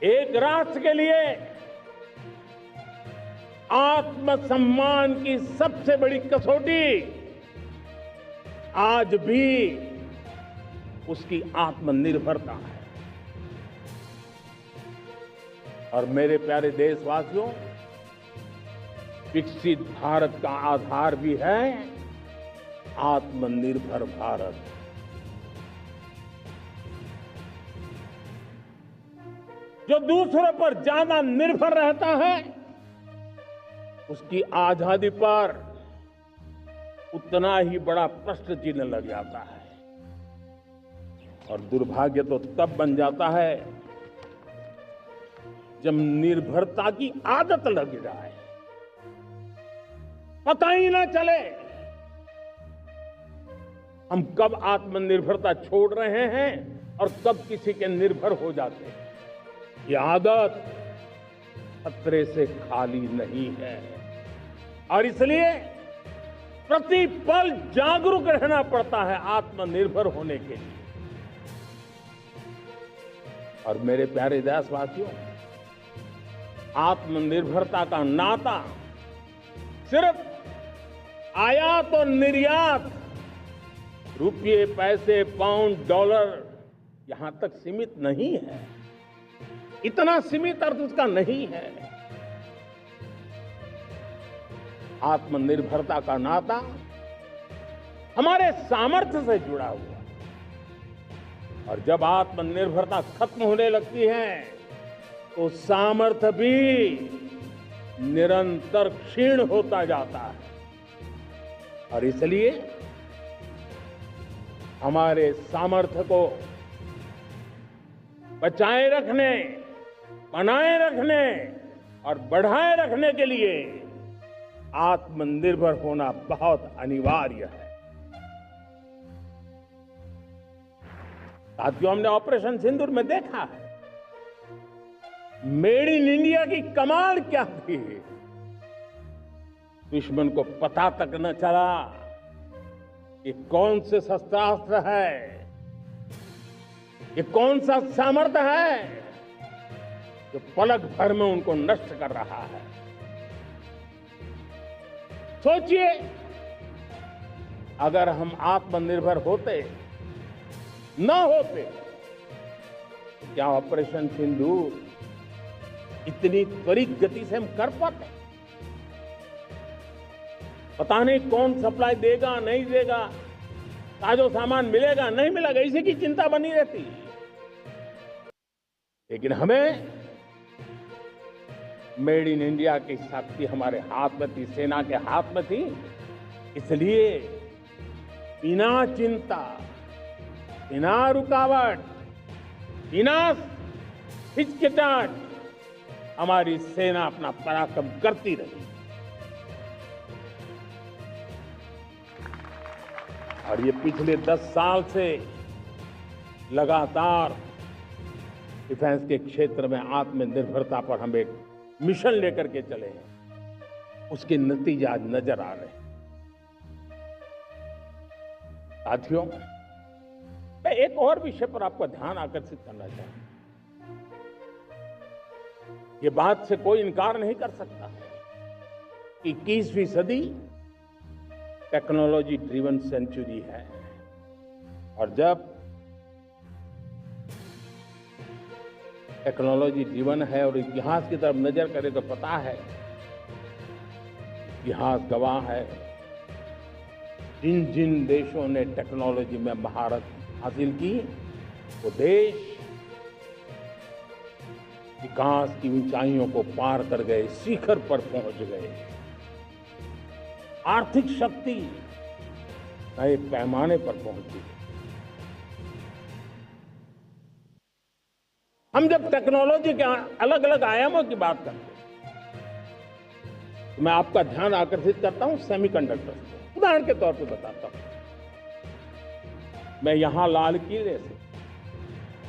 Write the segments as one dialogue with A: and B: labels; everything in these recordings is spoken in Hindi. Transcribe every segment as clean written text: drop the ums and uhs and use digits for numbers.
A: एक राष्ट्र के लिए आत्मसम्मान की सबसे बड़ी कसौटी आज भी उसकी आत्मनिर्भरता है। और मेरे प्यारे देशवासियों, विकसित भारत का आधार भी है आत्मनिर्भर भारत। जो दूसरों पर ज्यादा निर्भर रहता है, उसकी आजादी पर उतना ही बड़ा प्रश्न चिन्ह लग जाता है। और दुर्भाग्य तो तब बन जाता है जब निर्भरता की आदत लग जाए, पता ही ना चले हम कब आत्मनिर्भरता छोड़ रहे हैं और कब किसी के निर्भर हो जाते हैं। ये आदत खतरे से खाली नहीं है और इसलिए प्रति पल जागरूक रहना पड़ता है आत्मनिर्भर होने के लिए। और मेरे प्यारे देशवासियों, आत्मनिर्भरता का नाता सिर्फ आयात और निर्यात, रुपये, पैसे, पाउंड, डॉलर यहां तक सीमित नहीं है। इतना सीमित अर्थ उसका नहीं है। आत्मनिर्भरता का नाता हमारे सामर्थ्य से जुड़ा हुआ है। और जब आत्मनिर्भरता खत्म होने लगती है तो सामर्थ्य भी निरंतर क्षीण होता जाता है। और इसलिए हमारे सामर्थ्य को बचाए रखने, बनाए रखने और बढ़ाए रखने के लिए आत्मनिर्भर होना बहुत अनिवार्य है। साथियों, हमने ऑपरेशन सिंदूर में देखा है मेड इन इंडिया की कमाल क्या थी। दुश्मन को पता तक न चला कि कौन से शस्त्रास्त्र है, ये कौन सा सामर्थ्य है जो पलक भर में उनको नष्ट कर रहा है। सोचिए, अगर हम आत्मनिर्भर होते न होते तो क्या ऑपरेशन सिंदूर इतनी त्वरित गति से हम कर पाते? पता नहीं कौन सप्लाई देगा, नहीं देगा, ताजो सामान मिलेगा, नहीं मिलेगा, इसी की चिंता बनी रहती। लेकिन हमें मेड इन इंडिया की शक्ति हमारे हाथ में थी, सेना के हाथ में थी। इसलिए बिना चिंता, बिना रुकावट, बिना हिचकिचाहट हमारी सेना अपना पराक्रम करती रही। और ये पिछले 10 साल से लगातार डिफेंस के क्षेत्र में आत्मनिर्भरता पर हम एक मिशन लेकर के चले हैं, उसके नतीजे आज नजर आ रहे हैं। साथियों, मैं एक और विषय पर आपका ध्यान आकर्षित करना चाहूंगा। ये बात से कोई इनकार नहीं कर सकता कि 21वीं सदी टेक्नोलॉजी ड्रिवन सेंचुरी है। और जब टेक्नोलॉजी ड्रिवन है और इतिहास की तरफ नजर करें तो पता है, इतिहास गवाह है, जिन जिन देशों ने टेक्नोलॉजी में महारत हासिल की वो देश विकास की ऊंचाइयों को पार कर गए, शिखर पर पहुंच गए। आर्थिक शक्ति नए पैमाने पर पहुंची। हम जब टेक्नोलॉजी के अलग अलग आयामों की बात करते हैं तो मैं आपका ध्यान आकर्षित करता हूं सेमीकंडक्टर से। उदाहरण के तौर पर बताता हूं, मैं यहां लाल किले से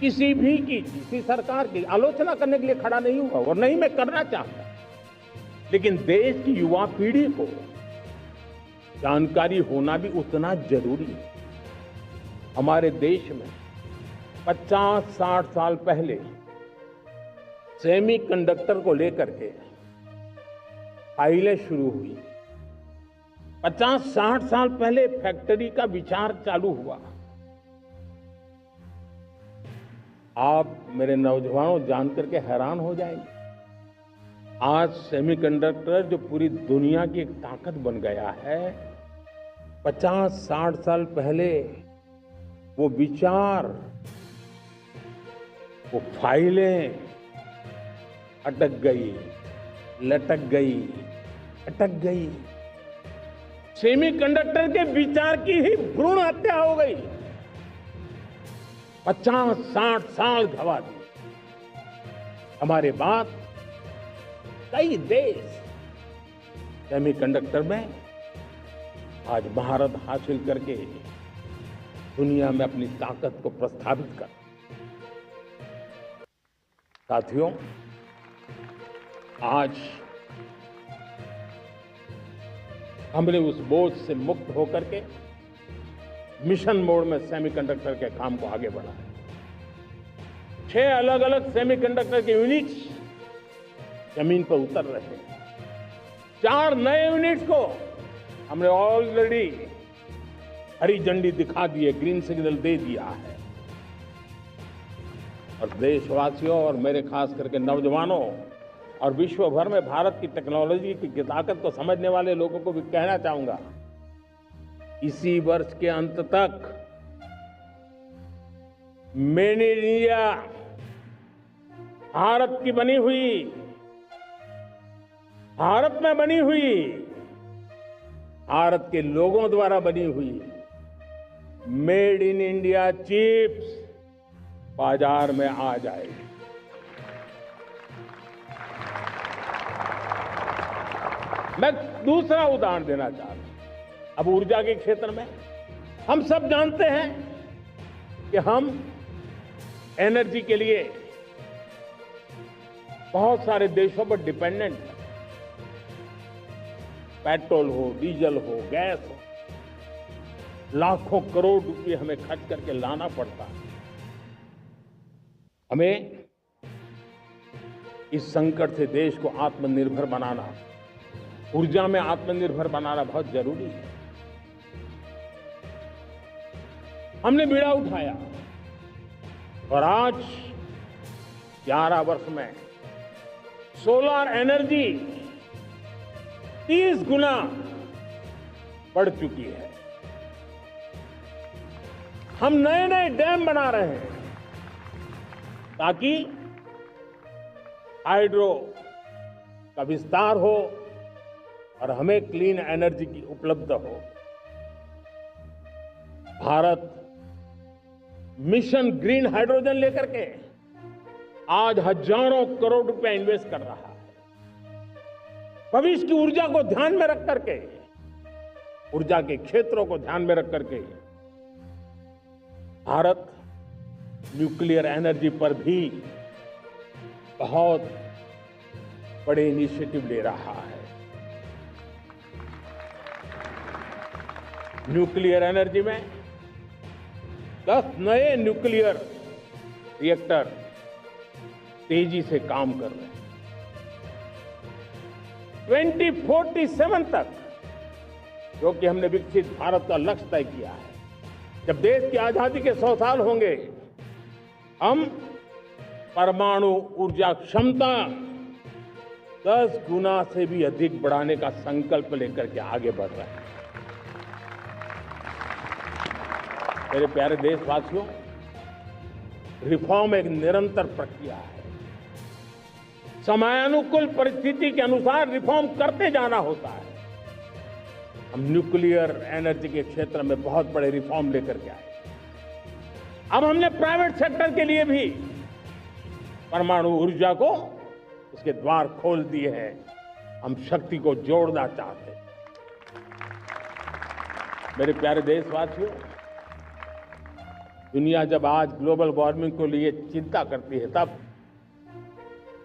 A: किसी सरकार की आलोचना करने के लिए खड़ा नहीं हुआ और नहीं मैं करना चाहता, लेकिन देश की युवा पीढ़ी को जानकारी होना भी उतना जरूरी है। हमारे देश में 50-60 साल पहले सेमीकंडक्टर को लेकर के फाइलें शुरू हुई। 50-60 साल पहले फैक्ट्री का विचार चालू हुआ। आप मेरे नौजवानों जानकर के हैरान हो जाएंगे, आज सेमीकंडक्टर जो पूरी दुनिया की एक ताकत बन गया है, 50-60 साल पहले वो विचार, वो फाइलें अटक गई, लटक गई, अटक गई। सेमीकंडक्टर के विचार की ही भ्रूण हत्या हो गई। 50-60 साल गवा दिए। हमारे बाद कई देश सेमीकंडक्टर में आज महारत हासिल करके दुनिया में अपनी ताकत को प्रस्थापित कर। साथियों, आज हमने उस बोझ से मुक्त होकर के मिशन मोड में सेमीकंडक्टर के काम को आगे बढ़ाया। 6 अलग अलग सेमीकंडक्टर के यूनिट्स जमीन पर उतर रहे हैं। 4 नए यूनिट्स को हमने ऑलरेडी हरी झंडी दिखा दी है, ग्रीन सिग्नल दे दिया है। और देशवासियों और मेरे खास करके नौजवानों और विश्व भर में भारत की टेक्नोलॉजी की ताकत को समझने वाले लोगों को भी कहना चाहूंगा, इसी वर्ष के अंत तक मेड इन इंडिया, भारत की बनी हुई, भारत में बनी हुई, भारत के लोगों द्वारा बनी हुई मेड इन इंडिया चिप्स बाजार में आ जाएगी। मैं दूसरा उदाहरण देना चाहता हूं। अब ऊर्जा के क्षेत्र में हम सब जानते हैं कि हम एनर्जी के लिए बहुत सारे देशों पर डिपेंडेंट हैं। पेट्रोल हो, डीजल हो, गैस हो, लाखों करोड़ रुपए हमें खर्च करके लाना पड़ता है। हमें इस संकट से देश को आत्मनिर्भर बनाना, ऊर्जा में आत्मनिर्भर बनाना बहुत जरूरी है। हमने बीड़ा उठाया और आज 11 वर्ष में सोलर एनर्जी 30 गुना बढ़ चुकी है। हम नए नए डैम बना रहे हैं ताकि हाइड्रो का विस्तार हो और हमें क्लीन एनर्जी की उपलब्ध हो। भारत मिशन ग्रीन हाइड्रोजन लेकर के आज हजारों करोड़ रुपए इन्वेस्ट कर रहा है। भविष्य की ऊर्जा को ध्यान में रख करके, ऊर्जा के क्षेत्रों को ध्यान में रख करके भारत न्यूक्लियर एनर्जी पर भी बहुत बड़े इनिशिएटिव ले रहा है। न्यूक्लियर एनर्जी में 10 नए न्यूक्लियर रिएक्टर तेजी से काम कर रहे हैं। 2047 तक, जो कि हमने विकसित भारत का लक्ष्य तय किया है, जब देश की आजादी के 100 साल होंगे, हम परमाणु ऊर्जा क्षमता 10 गुना से भी अधिक बढ़ाने का संकल्प लेकर के आगे बढ़ रहे हैं। मेरे प्यारे देशवासियों, रिफॉर्म एक निरंतर प्रक्रिया है। समयानुकूल परिस्थिति के अनुसार रिफॉर्म करते जाना होता है। हम न्यूक्लियर एनर्जी के क्षेत्र में बहुत बड़े रिफॉर्म लेकर के आए। अब हमने प्राइवेट सेक्टर के लिए भी परमाणु ऊर्जा को उसके द्वार खोल दिए हैं। हम शक्ति को जोड़ना चाहते हैं। मेरे प्यारे देशवासियों, दुनिया जब आज ग्लोबल वार्मिंग को लिए चिंता करती है, तब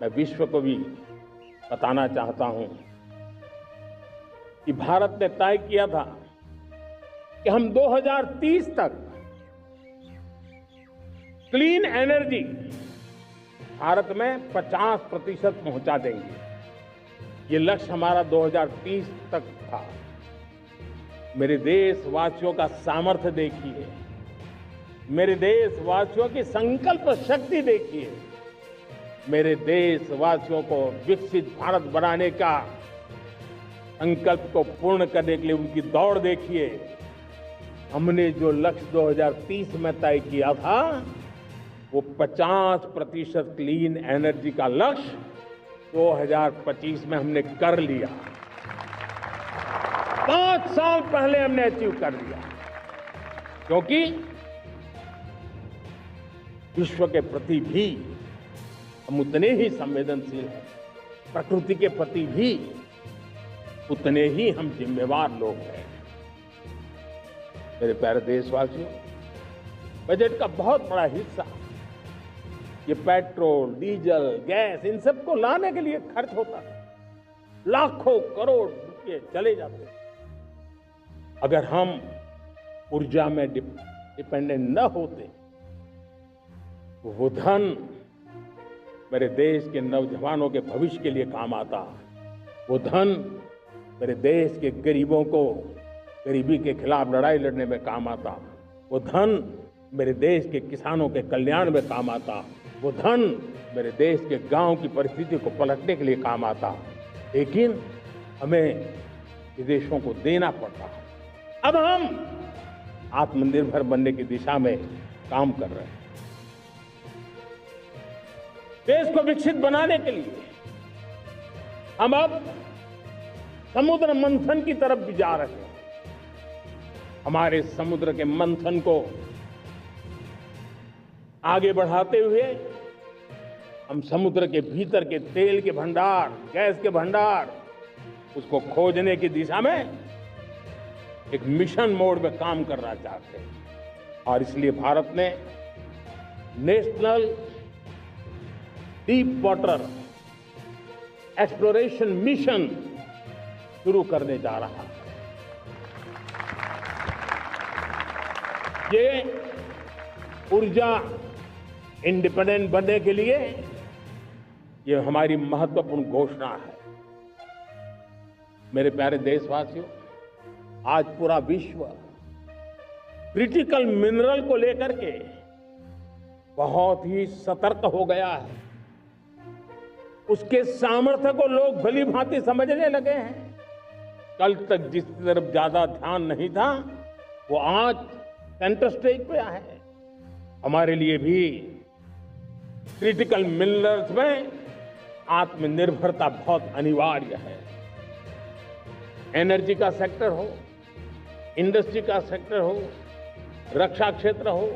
A: मैं विश्व को भी बताना चाहता हूं कि भारत ने तय किया था कि हम 2030 तक क्लीन एनर्जी भारत में 50% पहुंचा देंगे। ये लक्ष्य हमारा 2030 तक था। मेरे देशवासियों का सामर्थ्य देखिए, मेरे देशवासियों की संकल्प शक्ति देखिए, मेरे देशवासियों को विकसित भारत बनाने का संकल्प को पूर्ण करने के लिए उनकी दौड़ देखिए। हमने जो लक्ष्य 2030 में तय किया था, वो 50% क्लीन एनर्जी का लक्ष्य 2025 में हमने कर लिया। 5 साल पहले हमने अचीव कर लिया, क्योंकि विश्व के प्रति भी हम उतने ही संवेदनशील हैं, प्रकृति के प्रति भी उतने ही हम जिम्मेवार लोग हैं। मेरे प्यारे देशवासियों, बजट का बहुत बड़ा हिस्सा ये पेट्रोल, डीजल, गैस इन सबको लाने के लिए खर्च होता है। लाखों करोड़ रुपए चले जाते हैं। अगर हम ऊर्जा में डिपेंडेंट न होते तो वो धन मेरे देश के नौजवानों के भविष्य के लिए काम आता। वो धन मेरे देश के गरीबों को गरीबी के खिलाफ लड़ाई लड़ने में काम आता। वो धन मेरे देश के किसानों के कल्याण में काम आता। वो धन मेरे देश के गांव की परिस्थिति को पलटने के लिए काम आता। लेकिन हमें विदेशों को देना पड़ता। अब हम आत्मनिर्भर बनने की दिशा में काम कर रहे हैं। देश को विकसित बनाने के लिए हम अब समुद्र मंथन की तरफ भी जा रहे हैं। हमारे समुद्र के मंथन को आगे बढ़ाते हुए हम समुद्र के भीतर के तेल के भंडार, गैस के भंडार, उसको खोजने की दिशा में एक मिशन मोड में काम करना चाहते हैं। और इसलिए भारत ने national deep water exploration mission शुरू करने जा रहा है। ये ऊर्जा इंडिपेंडेंट बनने के लिए ये हमारी महत्वपूर्ण घोषणा है। मेरे प्यारे देशवासियों, आज पूरा विश्व क्रिटिकल मिनरल को लेकर के बहुत ही सतर्क हो गया है। उसके सामर्थ्य को लोग भली भांति समझने लगे हैं। कल तक जिस तरफ ज्यादा ध्यान नहीं था, वो आज सेंटर स्टेज पे है। हमारे लिए भी क्रिटिकल मिनरल्स में आत्मनिर्भरता बहुत अनिवार्य है। एनर्जी का सेक्टर हो, इंडस्ट्री का सेक्टर हो, रक्षा क्षेत्र हो,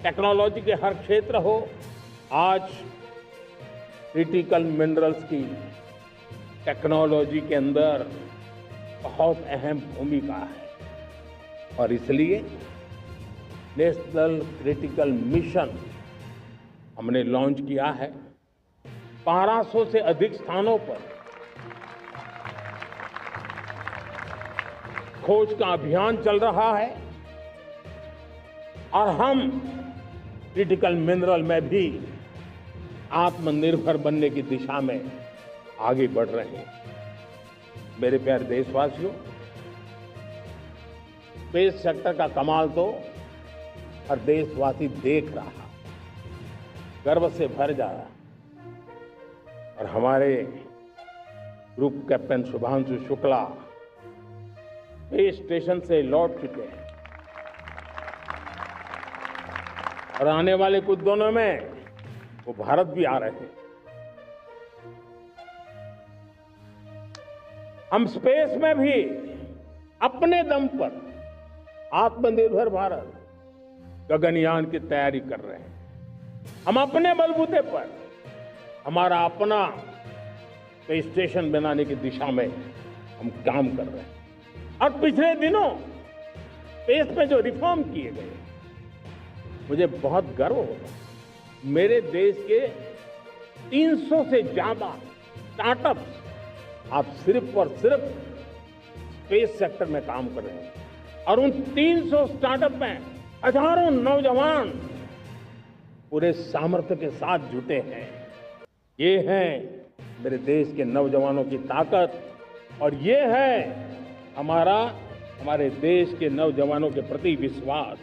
A: टेक्नोलॉजी के हर क्षेत्र हो, आज क्रिटिकल मिनरल्स की टेक्नोलॉजी के अंदर बहुत अहम भूमिका है। और इसलिए नेशनल क्रिटिकल मिशन हमने लॉन्च किया है। 1200 से अधिक स्थानों पर खोज का अभियान चल रहा है और हम क्रिटिकल मिनरल में भी आत्मनिर्भर बनने की दिशा में आगे बढ़ रहे हैं। मेरे प्यारे देशवासियों, स्पेस सेक्टर का कमाल तो हर देशवासी देख रहा, गर्व से भर जा रहा। और हमारे group captain Shubhanshu Shukla space station से लौट चुके हैं और आने वाले कुछ दिनों में वो भारत भी आ रहे हैं। हम स्पेस में भी अपने दम पर आत्मनिर्भर भारत गगनयान की तैयारी कर रहे हैं। हम अपने बलबूते पर हमारा अपना स्पेस स्टेशन बनाने की दिशा में हम काम कर रहे हैं। और पिछले दिनों स्पेस में जो रिफॉर्म किए गए, मुझे बहुत गर्व होगा। मेरे देश के 300 से ज्यादा स्टार्टअप्स आप सिर्फ और सिर्फ स्पेस सेक्टर में काम कर रहे हैं। और उन 300 स्टार्टअप में हजारों नौजवान पूरे सामर्थ्य के साथ जुटे हैं। ये है मेरे देश के नौजवानों की ताकत और ये है हमारे देश के नौजवानों के प्रति विश्वास।